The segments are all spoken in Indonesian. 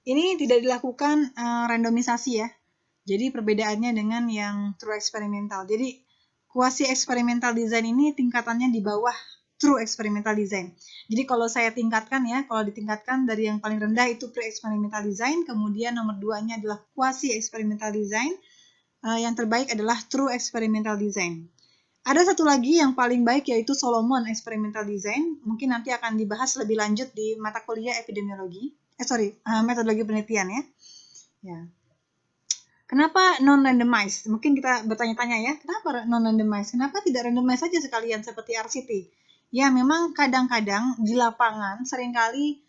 Ini tidak dilakukan randomisasi ya. Jadi perbedaannya dengan yang true experimental. Jadi quasi experimental design ini tingkatannya di bawah true experimental design. Jadi kalau saya tingkatkan ya, kalau ditingkatkan dari yang paling rendah itu pre-experimental design, kemudian nomor 2-nya adalah quasi experimental design, yang terbaik adalah true experimental design. Ada satu lagi yang paling baik yaitu Solomon experimental design. Mungkin nanti akan dibahas lebih lanjut di mata kuliah epidemiologi. Metodologi penelitian ya. Ya. Kenapa non-randomized? Mungkin kita bertanya-tanya ya, kenapa non-randomized? Kenapa tidak randomized saja sekalian seperti RCT? Ya, memang kadang-kadang di lapangan seringkali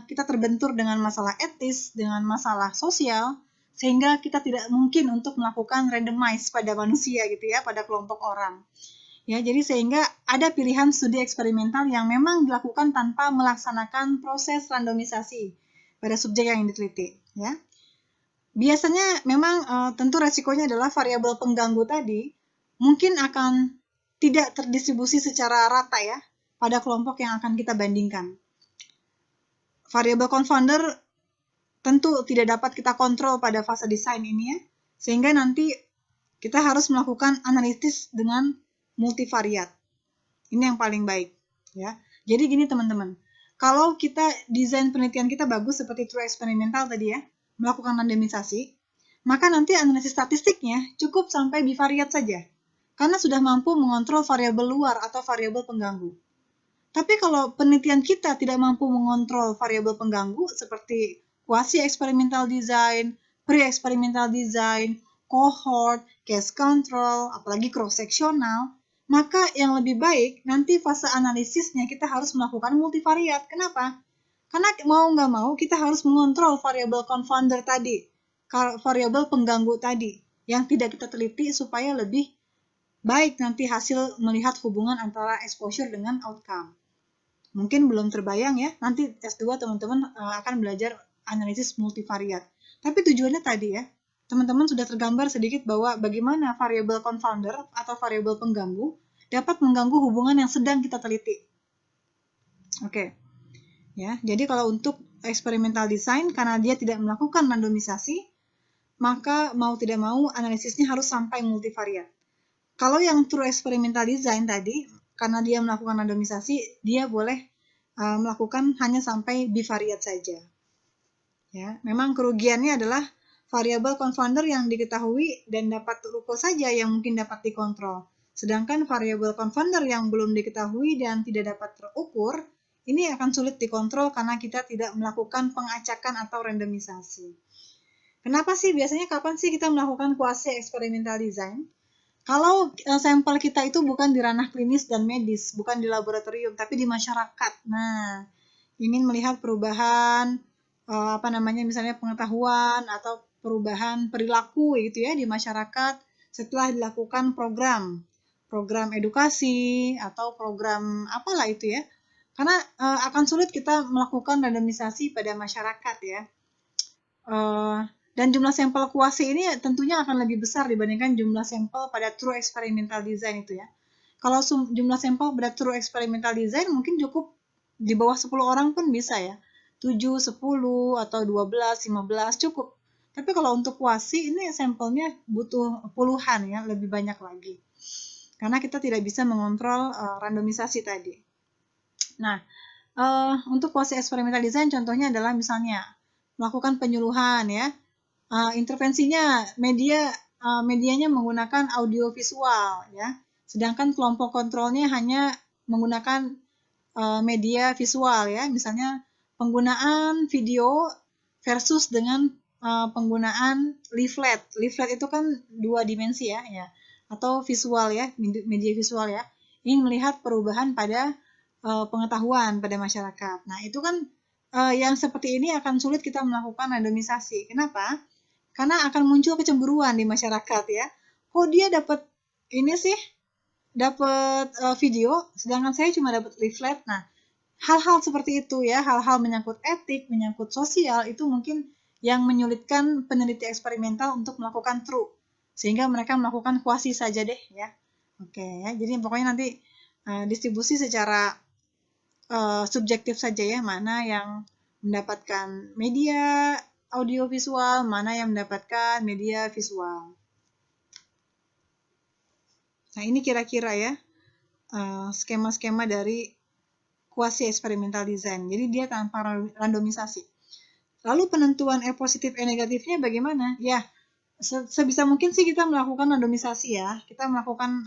kita terbentur dengan masalah etis, dengan masalah sosial, sehingga kita tidak mungkin untuk melakukan randomized pada manusia gitu ya, pada kelompok orang. Ya, jadi sehingga ada pilihan studi eksperimental yang memang dilakukan tanpa melaksanakan proses randomisasi pada subjek yang diteliti, ya. Biasanya memang tentu resikonya adalah variabel pengganggu tadi mungkin akan tidak terdistribusi secara rata ya pada kelompok yang akan kita bandingkan. Variabel confounder tentu tidak dapat kita kontrol pada fase desain ini ya, sehingga nanti kita harus melakukan analisis dengan multivariat. Ini yang paling baik ya. Jadi gini teman-teman, kalau kita desain penelitian kita bagus seperti true experimental tadi ya, melakukan randomisasi, maka nanti analisis statistiknya cukup sampai bivariat saja, karena sudah mampu mengontrol variabel luar atau variabel pengganggu. Tapi kalau penelitian kita tidak mampu mengontrol variabel pengganggu seperti quasi experimental design, pre-experimental design, cohort, case control, apalagi cross-sectional, maka yang lebih baik nanti fase analisisnya kita harus melakukan multivariat. Kenapa? Karena mau nggak mau kita harus mengontrol variabel confounder tadi, variabel pengganggu tadi, yang tidak kita teliti supaya lebih baik nanti hasil melihat hubungan antara exposure dengan outcome. Mungkin belum terbayang ya, nanti S2 teman-teman akan belajar analisis multivariat. Tapi tujuannya tadi ya, teman-teman sudah tergambar sedikit bahwa bagaimana variabel confounder atau variabel pengganggu dapat mengganggu hubungan yang sedang kita teliti. Oke. Ya, jadi kalau untuk experimental design karena dia tidak melakukan randomisasi, maka mau tidak mau analisisnya harus sampai multivariat. Kalau yang true experimental design tadi, karena dia melakukan randomisasi, dia boleh melakukan hanya sampai bivariat saja. Ya, memang kerugiannya adalah variabel confounder yang diketahui dan dapat terukur saja yang mungkin dapat dikontrol. Sedangkan variabel confounder yang belum diketahui dan tidak dapat terukur, ini akan sulit dikontrol karena kita tidak melakukan pengacakan atau randomisasi. Kenapa sih biasanya kapan sih kita melakukan quasi experimental design? Kalau sampel kita itu bukan di ranah klinis dan medis, bukan di laboratorium, tapi di masyarakat. Nah, ingin melihat perubahan misalnya pengetahuan atau perubahan perilaku gitu ya di masyarakat setelah dilakukan program edukasi atau program apalah itu ya. Karena akan sulit kita melakukan randomisasi pada masyarakat ya. Dan jumlah sampel kuasi ini tentunya akan lebih besar dibandingkan jumlah sampel pada true experimental design itu ya. Kalau jumlah sampel pada true experimental design mungkin cukup di bawah 10 orang pun bisa ya. 7, 10, atau 12, 15 cukup. Tapi kalau untuk kuasi ini sampelnya butuh puluhan ya, lebih banyak lagi. Karena kita tidak bisa mengontrol randomisasi tadi. Nah, untuk kuasi eksperimental design contohnya adalah misalnya melakukan penyuluhan ya. Intervensinya medianya menggunakan audio visual ya. Sedangkan kelompok kontrolnya hanya menggunakan media visual ya. Misalnya penggunaan video versus dengan penggunaan leaflet. Leaflet itu kan 2 dimensi ya. Atau visual ya, media visual ya. Ingin melihat perubahan pada pengetahuan pada masyarakat. Nah, itu kan yang seperti ini akan sulit kita melakukan randomisasi. Kenapa? Karena akan muncul kecemburuan di masyarakat ya. Kok dia dapat ini sih, dapat video, sedangkan saya cuma dapat leaflet. Nah, hal-hal seperti itu ya, hal-hal menyangkut etik, menyangkut sosial, itu mungkin yang menyulitkan peneliti eksperimental untuk melakukan true. Sehingga mereka melakukan kuasi saja deh ya. Oke ya, jadi pokoknya nanti distribusi secara subjektif saja ya, mana yang mendapatkan media audiovisual, mana yang mendapatkan media visual. Nah, ini kira-kira ya skema-skema dari quasi experimental design. Jadi dia tanpa randomisasi. Lalu penentuan E positif E negatifnya bagaimana? Ya, sebisa mungkin sih kita melakukan randomisasi ya. Kita melakukan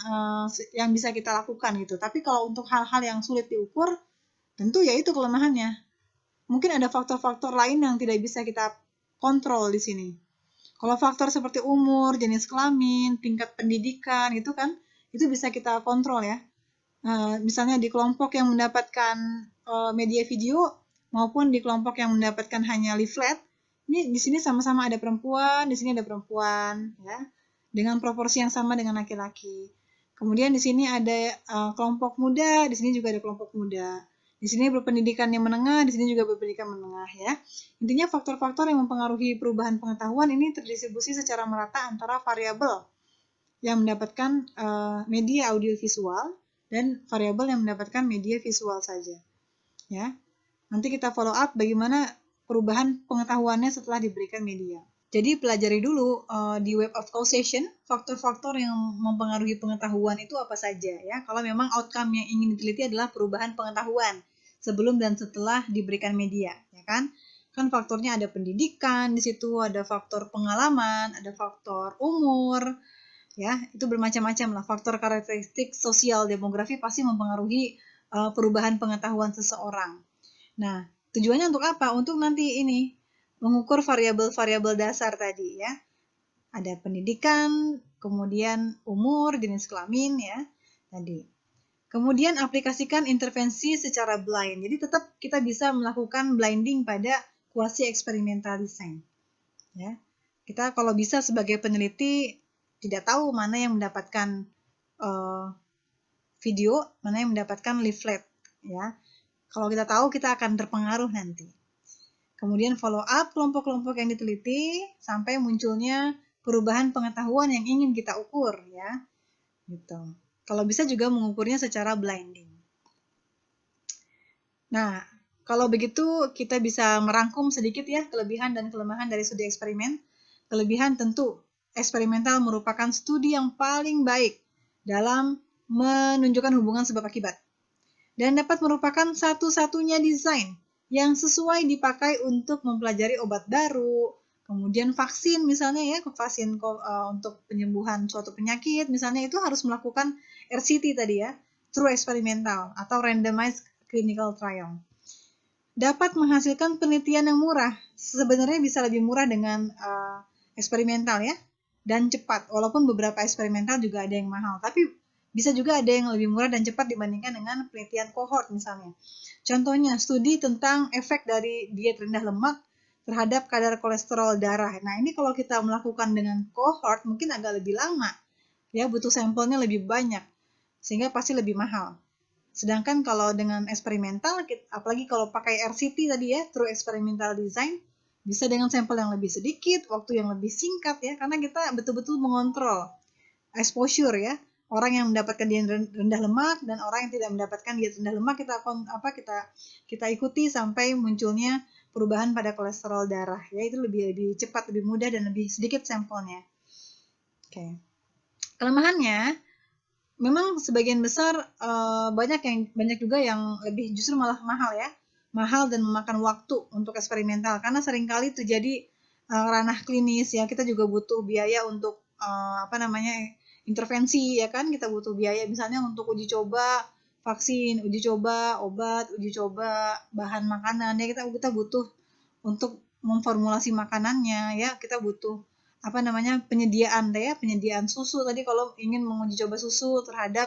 yang bisa kita lakukan gitu. Tapi kalau untuk hal-hal yang sulit diukur, tentu ya itu kelemahannya. Mungkin ada faktor-faktor lain yang tidak bisa kita kontrol di sini. Kalau faktor seperti umur, jenis kelamin, tingkat pendidikan itu kan, itu bisa kita kontrol ya. Misalnya di kelompok yang mendapatkan media video maupun di kelompok yang mendapatkan hanya leaflet, ini di sini sama-sama ada perempuan, di sini ada perempuan, ya, dengan proporsi yang sama dengan laki-laki. Kemudian di sini ada kelompok muda, di sini juga ada kelompok muda. Di sini berpendidikan yang menengah, di sini juga berpendidikan menengah, ya. Intinya faktor-faktor yang mempengaruhi perubahan pengetahuan ini terdistribusi secara merata antara variabel yang mendapatkan media audiovisual dan variabel yang mendapatkan media visual saja. Ya, nanti kita follow up bagaimana perubahan pengetahuannya setelah diberikan media. Jadi pelajari dulu di web of causation faktor-faktor yang mempengaruhi pengetahuan itu apa saja ya. Kalau memang outcome yang ingin diteliti adalah perubahan pengetahuan sebelum dan setelah diberikan media, ya kan? Kan faktornya ada pendidikan di situ, ada faktor pengalaman, ada faktor umur, ya itu bermacam-macam lah. Faktor karakteristik sosial demografi pasti mempengaruhi perubahan pengetahuan seseorang. Nah, tujuannya untuk apa? Untuk nanti ini mengukur variabel-variabel dasar tadi ya. Ada pendidikan, kemudian umur, jenis kelamin ya tadi. Kemudian aplikasikan intervensi secara blind. Jadi tetap kita bisa melakukan blinding pada quasi experimental design. Ya. Kita kalau bisa sebagai peneliti tidak tahu mana yang mendapatkan video, mana yang mendapatkan leaflet, ya. Kalau kita tahu, kita akan terpengaruh nanti. Kemudian follow up kelompok-kelompok yang diteliti sampai munculnya perubahan pengetahuan yang ingin kita ukur, ya. Gitu. Kalau bisa juga mengukurnya secara blinding. Nah, kalau begitu kita bisa merangkum sedikit ya kelebihan dan kelemahan dari studi eksperimen. Kelebihan tentu eksperimental merupakan studi yang paling baik dalam menunjukkan hubungan sebab akibat. Dan dapat merupakan satu-satunya desain yang sesuai dipakai untuk mempelajari obat baru, kemudian vaksin misalnya ya, vaksin untuk penyembuhan suatu penyakit misalnya itu harus melakukan RCT tadi ya, true experimental atau randomized clinical trial. Dapat menghasilkan penelitian yang murah, sebenarnya bisa lebih murah dengan eksperimental ya, dan cepat, walaupun beberapa eksperimental juga ada yang mahal, tapi bisa juga ada yang lebih murah dan cepat dibandingkan dengan penelitian kohort misalnya. Contohnya, studi tentang efek dari diet rendah lemak terhadap kadar kolesterol darah. Nah, ini kalau kita melakukan dengan kohort mungkin agak lebih lama, ya butuh sampelnya lebih banyak, sehingga pasti lebih mahal. Sedangkan kalau dengan eksperimental, apalagi kalau pakai RCT tadi ya, True Experimental Design, bisa dengan sampel yang lebih sedikit, waktu yang lebih singkat ya, karena kita betul-betul mengontrol exposure ya. Orang yang mendapatkan diet rendah lemak dan orang yang tidak mendapatkan diet rendah lemak kita ikuti sampai munculnya perubahan pada kolesterol darah ya, itu lebih cepat, lebih mudah dan lebih sedikit sampelnya. Oke. Kelemahannya memang sebagian besar banyak juga yang lebih justru malah mahal dan memakan waktu untuk eksperimental karena seringkali terjadi ranah klinis ya, kita juga butuh biaya untuk intervensi ya kan, kita butuh biaya misalnya untuk uji coba vaksin, uji coba obat, uji coba bahan makanan ya, kita butuh untuk memformulasi makanannya ya, kita butuh penyediaan susu tadi kalau ingin menguji coba susu terhadap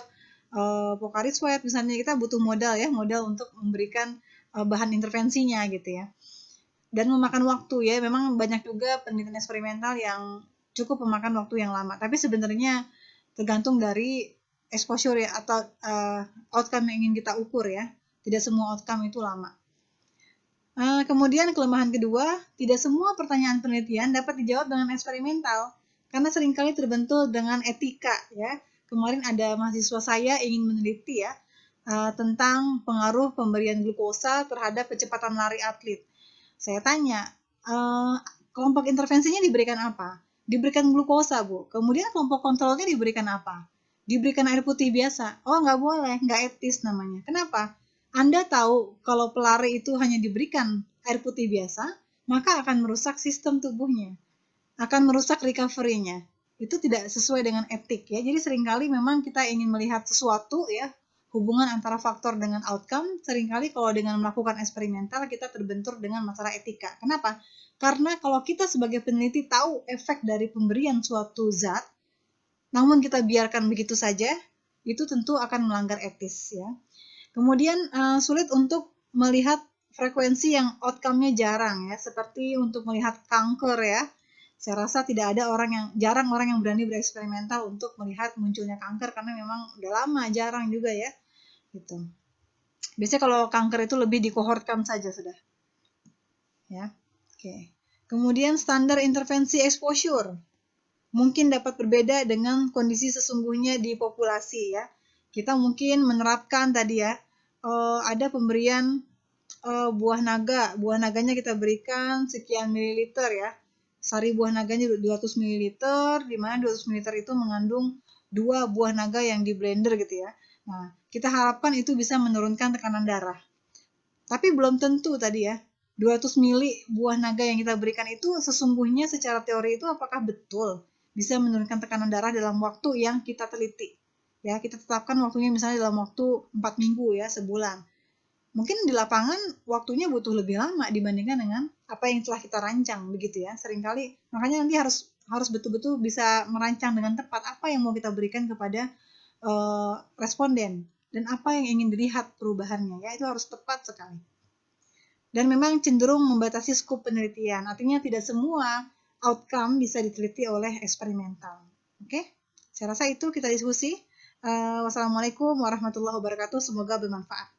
Pocari Sweat misalnya, kita butuh modal untuk memberikan bahan intervensinya gitu ya, dan memakan waktu ya. Memang banyak juga penelitian eksperimental yang cukup memakan waktu yang lama, tapi sebenarnya tergantung dari exposure ya atau outcome yang ingin kita ukur ya, tidak semua outcome itu lama. Kemudian kelemahan kedua, tidak semua pertanyaan penelitian dapat dijawab dengan eksperimental karena seringkali terbentur dengan etika ya. Kemarin ada mahasiswa saya ingin meneliti ya tentang pengaruh pemberian glukosa terhadap kecepatan lari atlet. Saya tanya, kelompok intervensinya diberikan apa? Diberikan glukosa, Bu. Kemudian kelompok kontrolnya diberikan apa? Diberikan air putih biasa. Oh, nggak boleh, nggak etis namanya. Kenapa? Anda tahu kalau pelari itu hanya diberikan air putih biasa, maka akan merusak sistem tubuhnya, akan merusak recovery-nya. Itu tidak sesuai dengan etik ya. Jadi seringkali memang kita ingin melihat sesuatu ya, hubungan antara faktor dengan outcome. Seringkali kalau dengan melakukan eksperimental kita terbentur dengan masalah etika. Kenapa? Karena kalau kita sebagai peneliti tahu efek dari pemberian suatu zat, namun kita biarkan begitu saja, itu tentu akan melanggar etis ya. Kemudian sulit untuk melihat frekuensi yang outcome-nya jarang ya, seperti untuk melihat kanker ya. Saya rasa tidak ada jarang orang yang berani bereksperimental untuk melihat munculnya kanker karena memang udah lama, jarang juga ya. Gitu. Biasanya kalau kanker itu lebih dikohortkan saja sudah. Ya. Oke. Kemudian standar intervensi exposure mungkin dapat berbeda dengan kondisi sesungguhnya di populasi ya. Kita mungkin menerapkan tadi ya, ada pemberian buah naga. Buah naganya kita berikan sekian mililiter ya. Sari buah naganya 200 mililiter, di mana 200 mililiter itu mengandung 2 buah naga yang di blender gitu ya. Nah, kita harapkan itu bisa menurunkan tekanan darah. Tapi belum tentu tadi ya. 200 mili buah naga yang kita berikan itu sesungguhnya secara teori itu apakah betul bisa menurunkan tekanan darah dalam waktu yang kita teliti. Ya, kita tetapkan waktunya misalnya dalam waktu 4 minggu ya, sebulan. Mungkin di lapangan waktunya butuh lebih lama dibandingkan dengan apa yang telah kita rancang begitu ya. Seringkali makanya nanti harus betul-betul bisa merancang dengan tepat apa yang mau kita berikan kepada responden dan apa yang ingin dilihat perubahannya ya, itu harus tepat sekali. Dan memang cenderung membatasi skop penelitian, artinya tidak semua outcome bisa diteliti oleh eksperimental. Oke, saya rasa itu kita diskusi. Wassalamualaikum warahmatullahi wabarakatuh, semoga bermanfaat.